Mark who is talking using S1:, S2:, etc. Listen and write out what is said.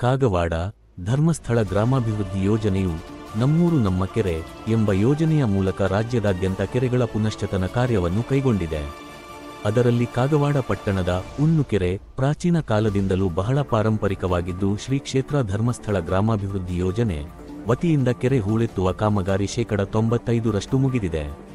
S1: ಕಾಗವಾಡ ಧರ್ಮಸ್ಥಳ ಗ್ರಾಮಾಭಿವೃದ್ಧಿ ಯೋಜನೆಯು ನಮ್ಮೂರು ನಮ್ಮ ಕೆರೆ ಎಂಬ ಯೋಜನೆಯ ಮೂಲಕ ರಾಜ್ಯದಾದ್ಯಂತ ಕೆರೆಗಳ ಪುನಶ್ಚೇತನ ಕಾರ್ಯವನ್ನು ಕೈಗೊಂಡಿದೆ. ಅದರಲ್ಲಿ ಕಾಗವಾಡ ಪಟ್ಟಣದ ಉಣ್ಣುಕೆರೆ ಪ್ರಾಚೀನ ಕಾಲದಿಂದಲೂ ಬಹಳ ಪಾರಂಪರಿಕವಾಗಿದ್ದು, ಶ್ರೀ ಕ್ಷೇತ್ರ ಧರ್ಮಸ್ಥಳ ಗ್ರಾಮಾಭಿವೃದ್ಧಿ ಯೋಜನೆ ವತಿಯಿಂದ ಕೆರೆ ಹೂಳೆತ್ತುವ ಕಾಮಗಾರಿ 95% ಮುಗಿದಿದೆ.